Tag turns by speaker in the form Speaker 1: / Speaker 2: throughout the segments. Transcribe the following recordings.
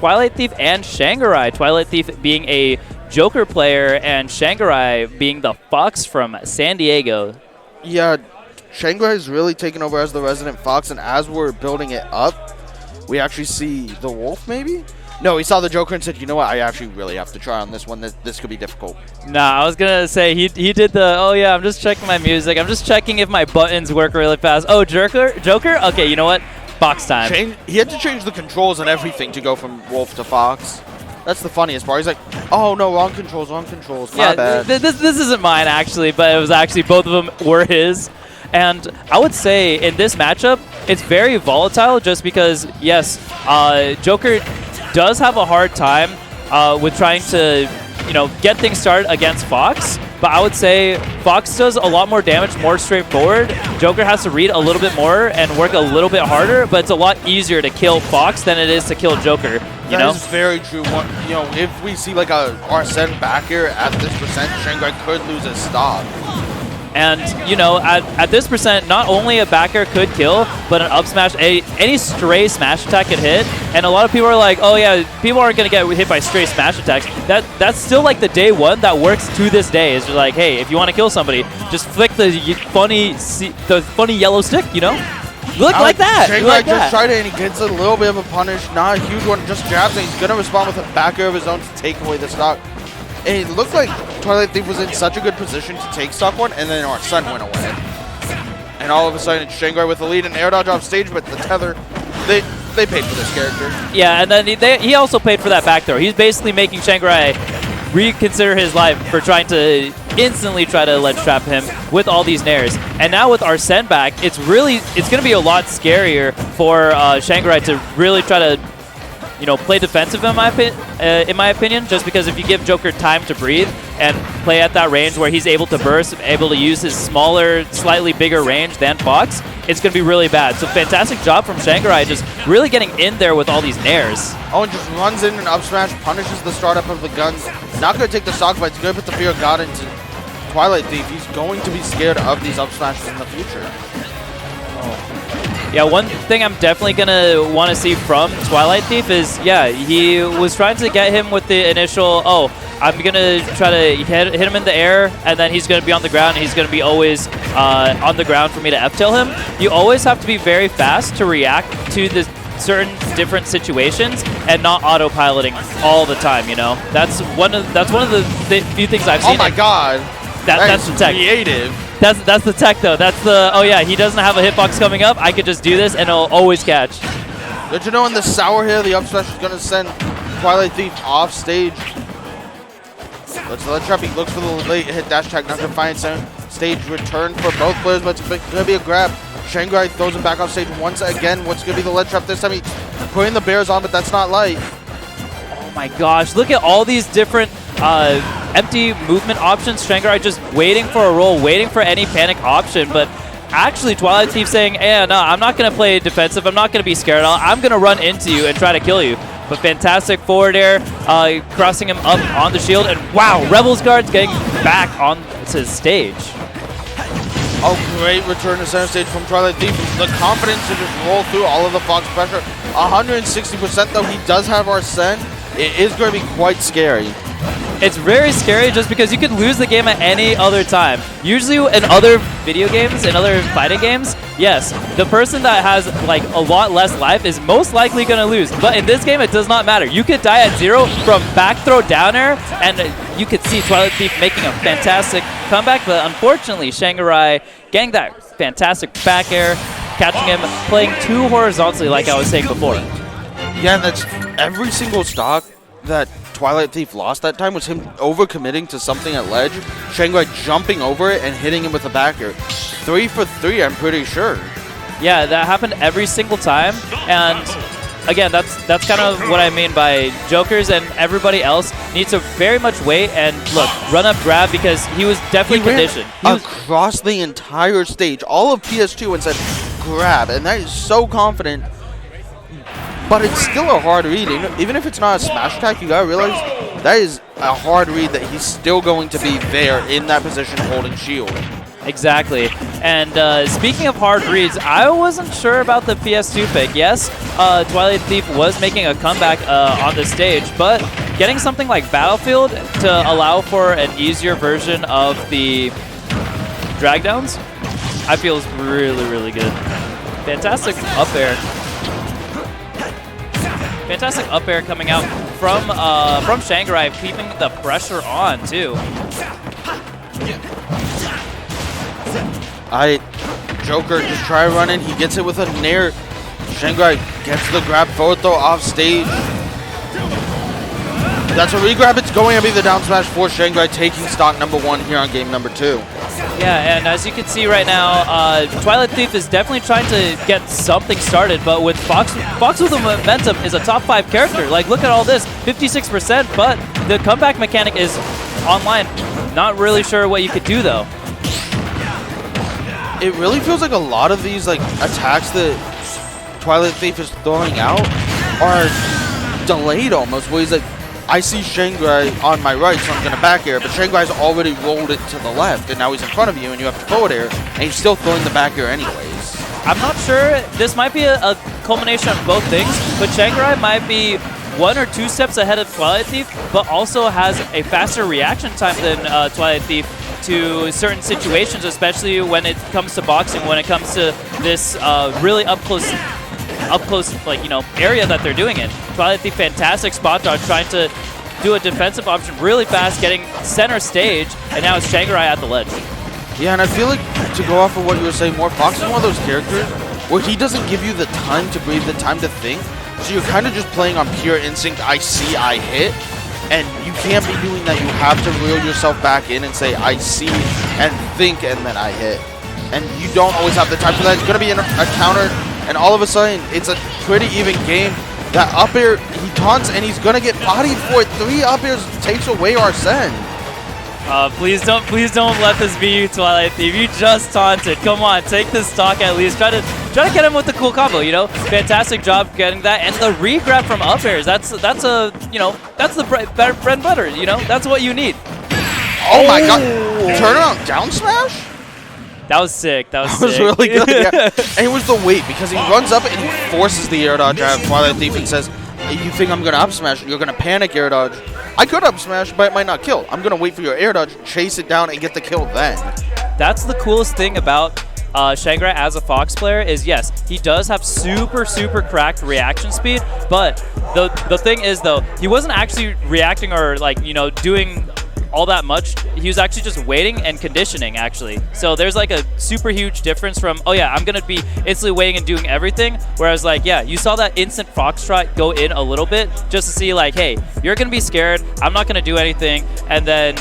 Speaker 1: Twilight Thief and Shangrai. Twilight Thief being a Joker player and Shangrai being the Fox from San Diego.
Speaker 2: Yeah, Shangrai is really taken over as the resident Fox, and as we're building it up, we actually see the Wolf, maybe? No, he saw the Joker and said, you know what, I actually really have to try on this one. This could be difficult.
Speaker 1: Nah, I was going to say, he did the, oh yeah, I'm just checking my music. I'm just checking if my buttons work really fast. Oh, Joker? Okay, you know what? Fox time.
Speaker 2: He had to change the controls and everything to go from Wolf to Fox. That's the funniest part. He's like, oh no, wrong controls. My bad.
Speaker 1: This isn't mine, actually, but it was actually, both of them were his. And I would say in this matchup, it's very volatile just because, yes, Joker does have a hard time with trying to, get things started against Fox. But I would say Fox does a lot more damage, more straightforward. Joker has to read a little bit more and work a little bit harder, but it's a lot easier to kill Fox than it is to kill Joker.
Speaker 2: That is very true. If we see like a Arsene back here at this percent, Shangrai could lose his stock.
Speaker 1: And, at this percent, not only a backer could kill, but an up smash, any stray smash attack could hit. And a lot of people are like, oh yeah, people aren't going to get hit by stray smash attacks. That's still like the day one that works to this day. Is like, hey, if you want to kill somebody, just flick the funny yellow stick, Look like that.
Speaker 2: Shangrai just tried it and he gets a little bit of a punish. Not a huge one, just jabs, and he's going to respond with a backer of his own to take away the stock. And it looked like Twilight Thief was in such a good position to take stock one, and then Arsene went away. And all of a sudden, it's Shangrai with the lead and air dodge off stage, but the tether, they paid for this character.
Speaker 1: Yeah, and then he also paid for that back throw. He's basically making Shangrai reconsider his life for trying to instantly try to ledge trap him with all these nairs. And now with Arsene back, it's going to be a lot scarier for Shangrai to really try to play defensive in my opinion, just because if you give Joker time to breathe and play at that range where he's able to burst, able to use his smaller, slightly bigger range than Fox, it's going to be really bad. So fantastic job from Shangrai, just really getting in there with all these nairs.
Speaker 2: Oh, and just runs in and up smash, punishes the startup of the guns. Not going to take the stock, but he's going to put the Fear of God into Twilight Thief. He's going to be scared of these up smashes in the future.
Speaker 1: Yeah, one thing I'm definitely going to want to see from Twilight Thief is, he was trying to get him with the initial, I'm going to try to hit him in the air, and then he's going to be on the ground, and he's going to be always on the ground for me to F-tail him. You always have to be very fast to react to the certain different situations and not autopiloting all the time, That's one of the few things I've seen.
Speaker 2: Oh my god.
Speaker 1: That's the tech.
Speaker 2: Creative.
Speaker 1: That's the tech, though. That's the, he doesn't have a hitbox coming up. I could just do this, and it'll always catch.
Speaker 2: Did you know in the sour here, the up smash is going to send Twilight Thief off stage? Let's let trap. He looks for the late hit dash attack. Not going to find stage return for both players, but it's going to be a grab. Shangrai throws him back off stage once again. What's going to be the lead trap this time? He's putting the bears on, but that's not light.
Speaker 1: Oh my gosh. Look at all these different empty movement options. Shangrai just waiting for a roll, waiting for any panic option, but actually Twilight Thief saying, no, I'm not going to play defensive. I'm not going to be scared. I'm going to run into you and try to kill you. But fantastic forward air, crossing him up on the shield, and wow, Rebels Guard's getting back onto stage.
Speaker 2: Oh, great return to center stage from Twilight Thief. The confidence to just roll through all of the Fox pressure. 160% though, he does have Arsene. It is going to be quite scary.
Speaker 1: It's very scary just because you could lose the game at any other time. Usually in other video games, in other fighting games, yes, the person that has like a lot less life is most likely going to lose. But in this game, it does not matter. You could die at 0 from back throw down air, and you could see Twilight Thief making a fantastic comeback. But unfortunately, Shangrai getting that fantastic back air, catching him, playing too horizontally like I was saying before.
Speaker 2: Yeah, and that's every single stock that Twilight Thief lost that time was him overcommitting to something at ledge, Shangrai jumping over it and hitting him with a backer. 3 for 3, I'm pretty sure.
Speaker 1: Yeah, that happened every single time, and again, that's kind of what I mean by Jokers and everybody else needs to very much wait and look, run up grab, because he was definitely conditioned.
Speaker 2: He across the entire stage, all of PS2, and said grab, and that is so confident. But it's still a hard read. Even if it's not a smash attack, you gotta realize that is a hard read that he's still going to be there in that position holding shield.
Speaker 1: Exactly. And speaking of hard reads, I wasn't sure about the PS2 pick. Yes, Twilight Thief was making a comeback on the stage, but getting something like Battlefield to allow for an easier version of the drag downs, I feel is really, really good. Fantastic up air. Fantastic up air coming out from Shangrai, keeping the pressure on too.
Speaker 2: Joker just try running. He gets it with a nair. Shangrai gets the grab forward throw off stage. That's a regrab. It's going to be the down smash for Shangrai, taking stock number 1 here on game number 2.
Speaker 1: Yeah, and as you can see right now, Twilight Thief is definitely trying to get something started, but with Fox with the momentum is a top 5 character. Like, look at all this, 56%, but the comeback mechanic is online. Not really sure what you could do, though.
Speaker 2: It really feels like a lot of these attacks that Twilight Thief is throwing out are delayed almost, where he's like, I see Shangrai on my right, so I'm going to back air, but Shangrai's already rolled it to the left, and now he's in front of you, and you have to forward air, and he's still throwing the back air anyways.
Speaker 1: I'm not sure. This might be a culmination of both things, but Shangrai might be 1 or 2 steps ahead of Twilight Thief, but also has a faster reaction time than Twilight Thief to certain situations, especially when it comes to boxing, when it comes to this really up close, area that they're doing it. Twilight Thief, fantastic spot dodge, trying to do a defensive option really fast, getting center stage, and now it's Shangrai at the ledge.
Speaker 2: Yeah, and I feel like, to go off of what you were saying more, Fox is one of those characters where he doesn't give you the time to breathe, the time to think, so you're kind of just playing on pure instinct, I see, I hit, and you can't be doing that. You have to reel yourself back in and say, I see, and think, and then I hit. And you don't always have the time for that. It's going to be a counter, and all of a sudden, it's a pretty even game. That up air, he taunts, and he's going to get bodied for it. 3 up airs takes away Arsene.
Speaker 1: Please don't let this be you, Twilight Thief. You just taunted. Come on, take this stock at least. Try to get him with the cool combo, you know? Fantastic job getting that. And the re-grab from up airs, that's the bread and butter, you know? That's what you need.
Speaker 2: Oh my god. Turn around down smash?
Speaker 1: That was sick. That was
Speaker 2: sick. That was really good, yeah. And it was the weight, because he runs up and he forces the air dodge out of Twilight Thief and says, you think I'm going to up smash? You're going to panic air dodge. I could up smash, but it might not kill. I'm going to wait for your air dodge, chase it down, and get the kill then.
Speaker 1: That's the coolest thing about Shangrai as a Fox player is, yes, he does have super, super cracked reaction speed, but the thing is, though, he wasn't actually reacting or, doing all that much. He was actually just waiting and conditioning, actually. So there's a super huge difference from, oh yeah, I'm gonna be instantly waiting and doing everything, whereas yeah, you saw that instant foxtrot go in a little bit just to see hey, you're gonna be scared, I'm not gonna do anything, and then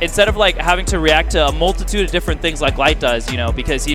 Speaker 1: instead of having to react to a multitude of different things like Light does, because he